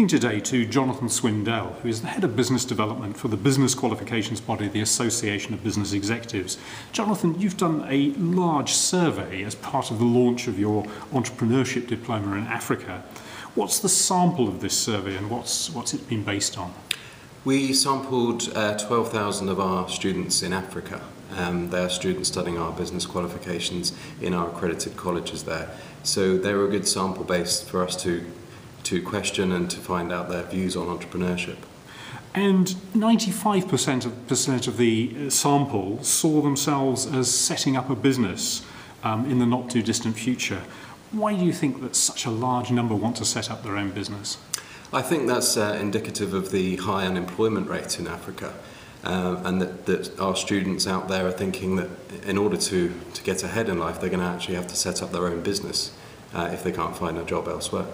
talking today to Jonathan Swindell, who is the Head of Business Development for the business qualifications body, the Association of Business Executives. Jonathan, you've done a large survey as part of the launch of your Entrepreneurship diploma in Africa. What's the sample of this survey and what's it been based on? We sampled 12,000 of our students in Africa. They are students studying our business qualifications in our accredited colleges there. So they were a good sample base for us to question and to find out their views on entrepreneurship. And 95% of the sample saw themselves as setting up a business in the not too distant future. Why do you think that such a large number want to set up their own business? I think that's indicative of the high unemployment rate in Africa, and that our students out there are thinking that in order to get ahead in life, they're going to actually have to set up their own business if they can't find a job elsewhere.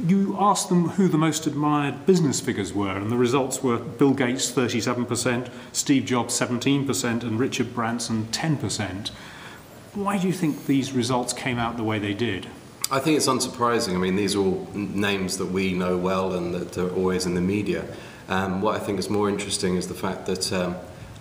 You asked them who the most admired business figures were, and the results were Bill Gates 37%, Steve Jobs 17%, and Richard Branson 10%. Why do you think these results came out the way they did? I think it's unsurprising. I mean, these are all names that we know well and that are always in the media. What I think is more interesting is the fact that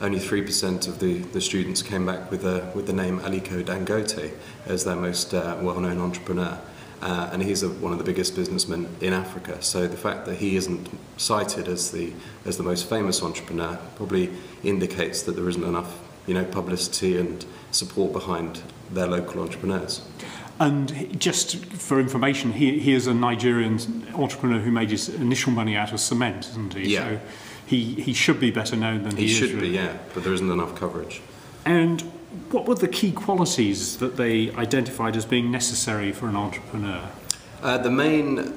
only 3% of the students came back with the name Aliko Dangote as their most well-known entrepreneur. And he's one of the biggest businessmen in Africa. So the fact that he isn't cited as the most famous entrepreneur probably indicates that there isn't enough, publicity and support behind their local entrepreneurs. And just for information, he is a Nigerian entrepreneur who made his initial money out of cement, isn't he? Yeah. So he should be better known than he is. He should really. be, yeah, but there isn't enough coverage. And what were the key qualities that they identified as being necessary for an entrepreneur? The main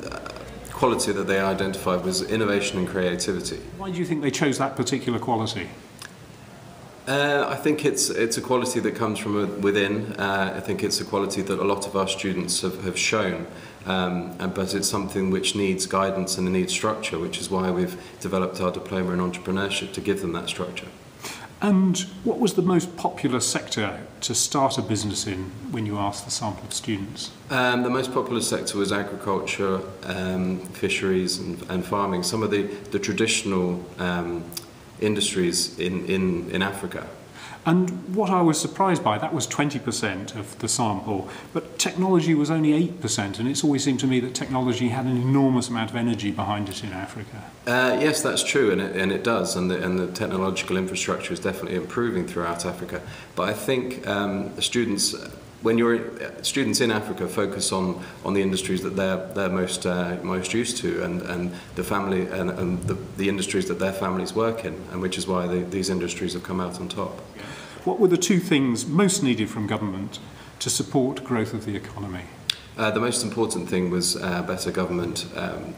quality that they identified was innovation and creativity. Why do you think they chose that particular quality? I think it's a quality that comes from within. I think it's a quality that a lot of our students have shown, but it's something which needs guidance and it needs structure, which is why we've developed our diploma in entrepreneurship to give them that structure. And what was the most popular sector to start a business in when you asked the sample of students? The most popular sector was agriculture, fisheries and farming, some of the traditional industries in Africa. And what I was surprised by, that was 20% of the sample, but technology was only 8%, and it's always seemed to me that technology had an enormous amount of energy behind it in Africa. Yes, that's true, and it does, and the technological infrastructure is definitely improving throughout Africa. But I think students in Africa focus on the industries that they're most used to, and the family and the industries that their families work in, and which is why these industries have come out on top. What were the two things most needed from government to support growth of the economy? The most important thing was better government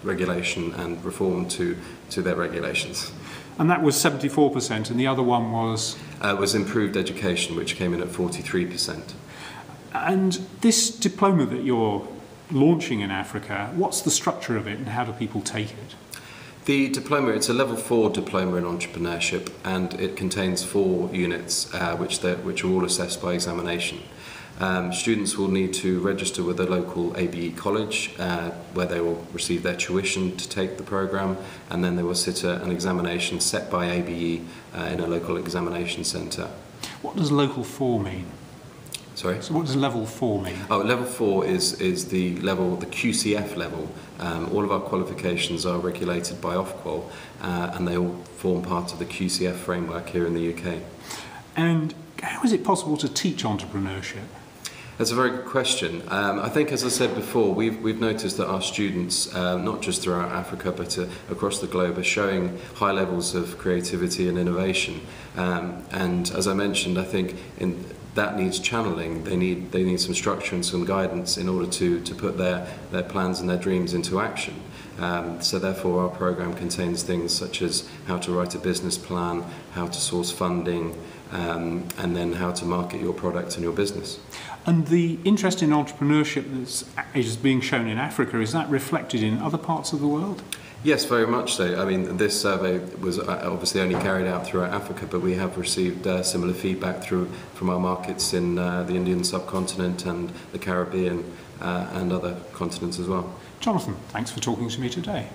regulation and reform to their regulations. And that was 74%, and the other one was? Was improved education, which came in at 43%. And this diploma that you're launching in Africa, what's the structure of it and how do people take it? The diploma, it's a level 4 diploma in entrepreneurship, and it contains 4 units which are all assessed by examination. Students will need to register with a local ABE college where they will receive their tuition to take the programme, and then they will sit an examination set by ABE in a local examination centre. What does local 4 mean? Sorry? So what does level 4 mean? Oh, level 4 is the level, the QCF level. All of our qualifications are regulated by Ofqual, and they all form part of the QCF framework here in the UK. And how is it possible to teach entrepreneurship? That's a very good question. I think, as I said before, we've noticed that our students, not just throughout Africa but across the globe, are showing high levels of creativity and innovation. And as I mentioned, I think that needs channeling. They need some structure and some guidance in order to put their plans and their dreams into action. So therefore our programme contains things such as how to write a business plan, how to source funding, and then how to market your product and your business. And the interest in entrepreneurship that is being shown in Africa, is that reflected in other parts of the world? Yes, very much so. I mean, this survey was obviously only carried out throughout Africa, but we have received similar feedback from our markets in the Indian subcontinent and the Caribbean, and other continents as well. Jonathan, thanks for talking to me today.